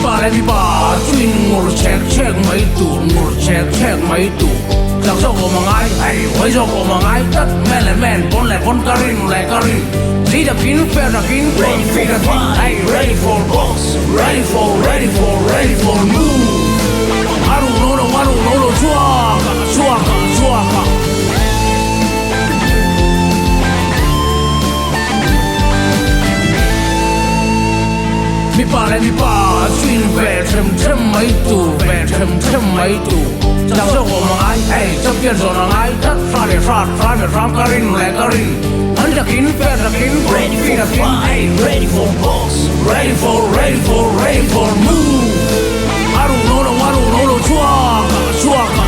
ba le mi ba twin ngor check mai tu ngor check mai tu giang sâu của mangai ai quay sâu của mangai tất men pon karin Lead a kin, fair a kin, ready for the kin. Hey, ready for box, ready for move. Aru no, chuaka. Mi pa, swing ve trem mai tu. Giang sâu của mangai, hey, chấp nhận rồi mangai, tất phát karin. Hundakin, Ferrakin, ready for the fly, ready for box, ready for move. Aru no, chuaka.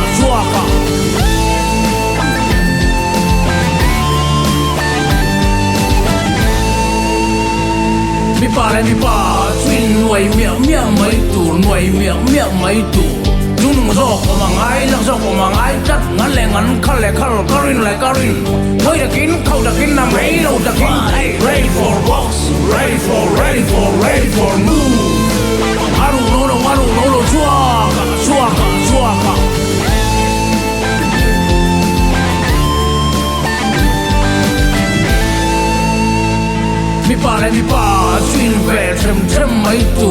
Mi pa, twin nuôi miệng mấy tu. Dung gió của mangai, lăng gió của mangai, chất ngắn lệ ngắn khăn karin. Hơi đã kín nằm ấy đâu đã kín. Hey, ready for box, ready for move. Aru no, chuaka. Mi pa, swing về trem mấy tu.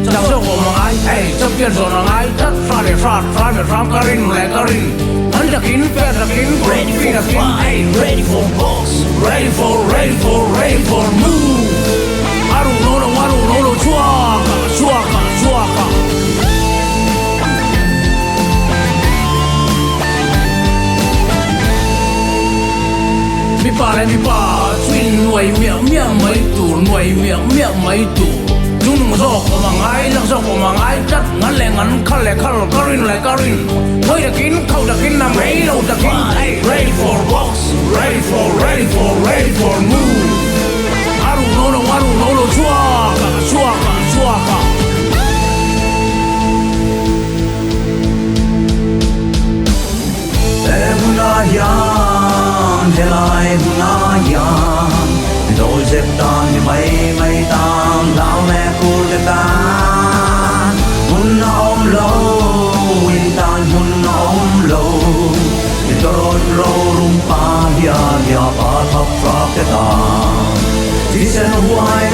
Giang sâu của mangai, hey, chấp nhận rồi mangai, tất phát karin. Hundakin, Ferrakin, ready for the fly, ready for box, ready for move. Aru no, chuaka. Mi pa, twin nuôi miệng mấy tu. Dung gió của mangai, lăng gió của mangai, chất ngắn lệ ngắn khăn karin. Hơi đã kín nằm ấy đâu đã kín. Hey, ready for box, ready for move. Aru no, chuaka. Helai hunayam Dol zeptan may tang lao me kulgatan Hunna lo intan hunna lo Itorod ro rumpa ya pa thap prakatan Tisen huay